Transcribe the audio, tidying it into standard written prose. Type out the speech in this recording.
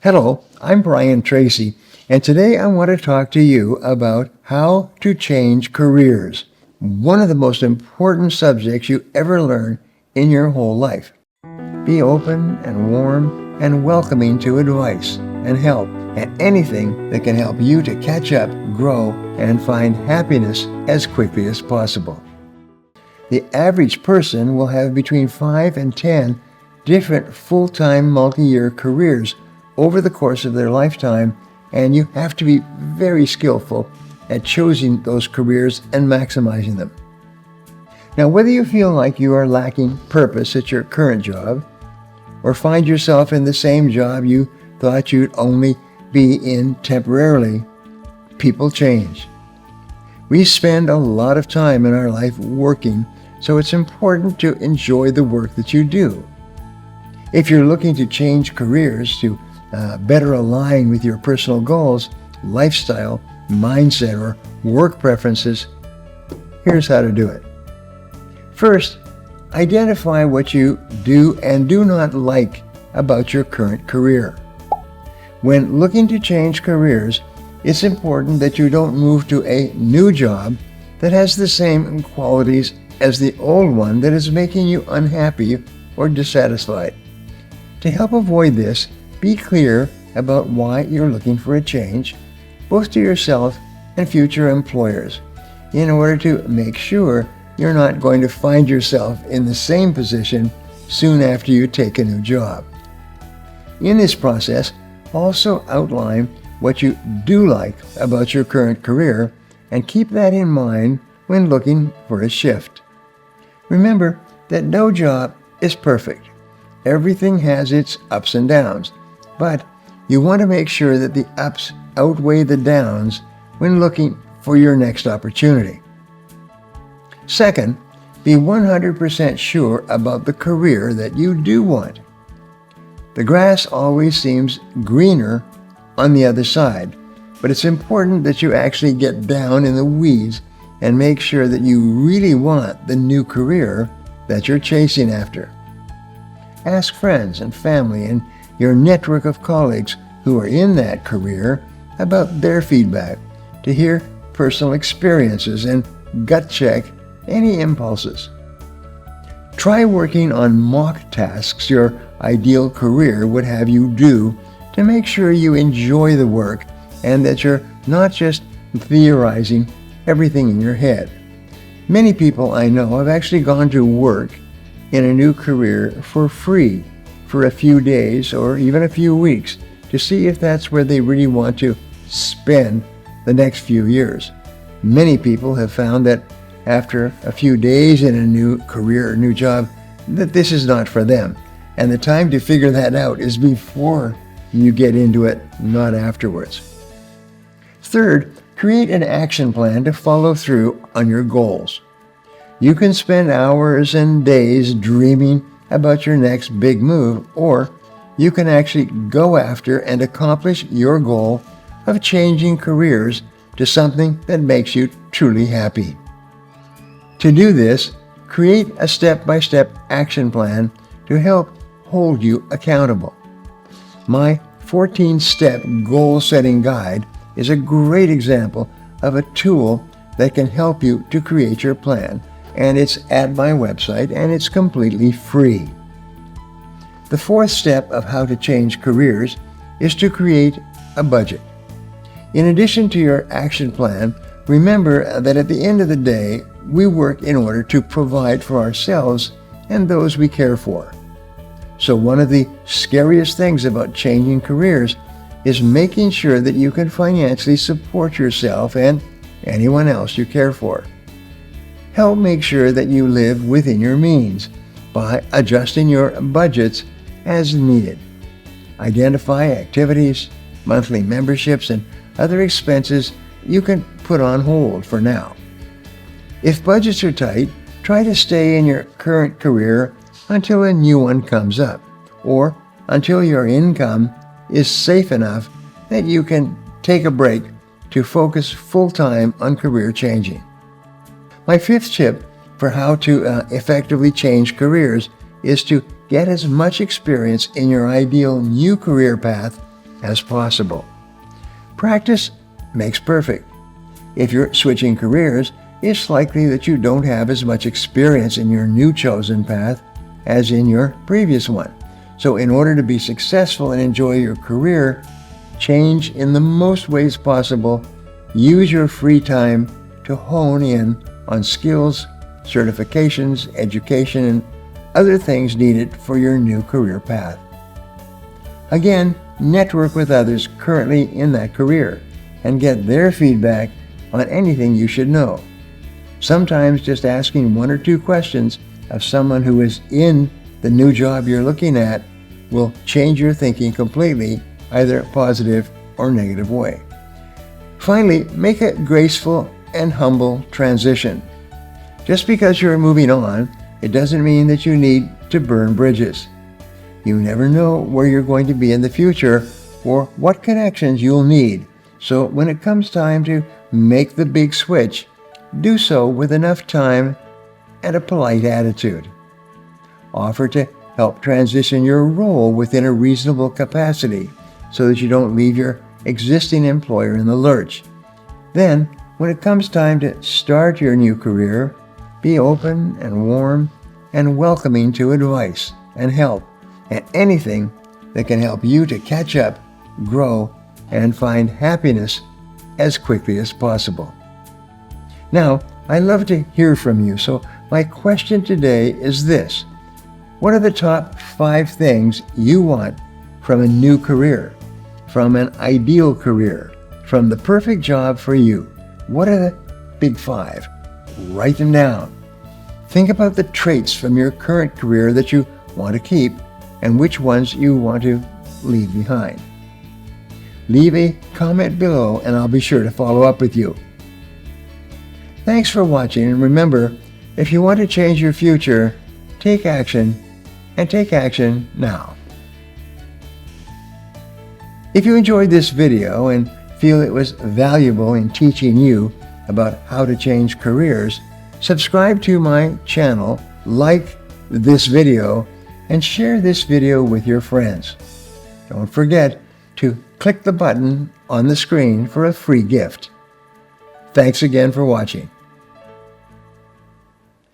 Hello, I'm Brian Tracy, and today I want to talk to you about how to change careers, one of the most important subjects you ever learn in your whole life. Be open and warm and welcoming to advice and help and anything that can help you to catch up, grow, and find happiness as quickly as possible. The average person will have between 5 and 10 different full-time multi-year careers over the course of their lifetime, and you have to be very skillful at choosing those careers and maximizing them. Now, whether you feel like you are lacking purpose at your current job, or find yourself in the same job you thought you'd only be in temporarily, people change. We spend a lot of time in our life working, so it's important to enjoy the work that you do. If you're looking to change careers to better align with your personal goals, lifestyle, mindset, or work preferences, here's how to do it. First, identify what you do and do not like about your current career. When looking to change careers, it's important that you don't move to a new job that has the same qualities as the old one that is making you unhappy or dissatisfied. To help avoid this, be clear about why you're looking for a change, both to yourself and future employers, in order to make sure you're not going to find yourself in the same position soon after you take a new job. In this process, also outline what you do like about your current career and keep that in mind when looking for a shift. Remember that no job is perfect. Everything has its ups and downs, but you want to make sure that the ups outweigh the downs when looking for your next opportunity. Second, be 100% sure about the career that you do want. The grass always seems greener on the other side, but it's important that you actually get down in the weeds and make sure that you really want the new career that you're chasing after. Ask friends and family and your network of colleagues who are in that career about their feedback to hear personal experiences and gut check any impulses. Try working on mock tasks your ideal career would have you do to make sure you enjoy the work and that you're not just theorizing everything in your head. Many people I know have actually gone to work in a new career for free for a few days or even a few weeks to see if that's where they really want to spend the next few years. Many people have found that after a few days in a new career or new job that this is not for them, and the time to figure that out is before you get into it, not afterwards. Third, create an action plan to follow through on your goals. You can spend hours and days dreaming about your next big move, or you can actually go after and accomplish your goal of changing careers to something that makes you truly happy. To do this, create a step-by-step action plan to help hold you accountable. My 14-step goal-setting guide is a great example of a tool that can help you to create your plan, and it's at my website, and it's completely free. The fourth step of how to change careers is to create a budget. In addition to your action plan, remember that at the end of the day, we work in order to provide for ourselves and those we care for. So one of the scariest things about changing careers is making sure that you can financially support yourself and anyone else you care for. Help make sure that you live within your means by adjusting your budgets as needed. Identify activities, monthly memberships, and other expenses you can put on hold for now. If budgets are tight, try to stay in your current career until a new one comes up, or until your income is safe enough that you can take a break to focus full-time on career changing. My fifth tip for how to effectively change careers is to get as much experience in your ideal new career path as possible. Practice makes perfect. If you're switching careers, it's likely that you don't have as much experience in your new chosen path as in your previous one. So in order to be successful and enjoy your career, change in the most ways possible. Use your free time to hone in on skills, certifications, education, and other things needed for your new career path. Again, network with others currently in that career and get their feedback on anything you should know. Sometimes just asking one or two questions of someone who is in the new job you're looking at will change your thinking completely, either a positive or negative way. Finally, make a graceful and humble transition. Just because you're moving on, it doesn't mean that you need to burn bridges. You never know where you're going to be in the future or what connections you'll need. So when it comes time to make the big switch, do so with enough time and a polite attitude. Offer to help transition your role within a reasonable capacity so that you don't leave your existing employer in the lurch. Then, when it comes time to start your new career, be open and warm and welcoming to advice and help and anything that can help you to catch up, grow, and find happiness as quickly as possible. Now, I love to hear from you, so my question today is this. What are the top 5 things you want from a new career, from an ideal career, from the perfect job for you? What are the big 5? Write them down. Think about the traits from your current career that you want to keep and which ones you want to leave behind. Leave a comment below and I'll be sure to follow up with you. Thanks for watching, and remember, if you want to change your future, take action, and take action now. If you enjoyed this video and feel it was valuable in teaching you about how to change careers, subscribe to my channel, like this video, and share this video with your friends. Don't forget to click the button on the screen for a free gift. Thanks again for watching.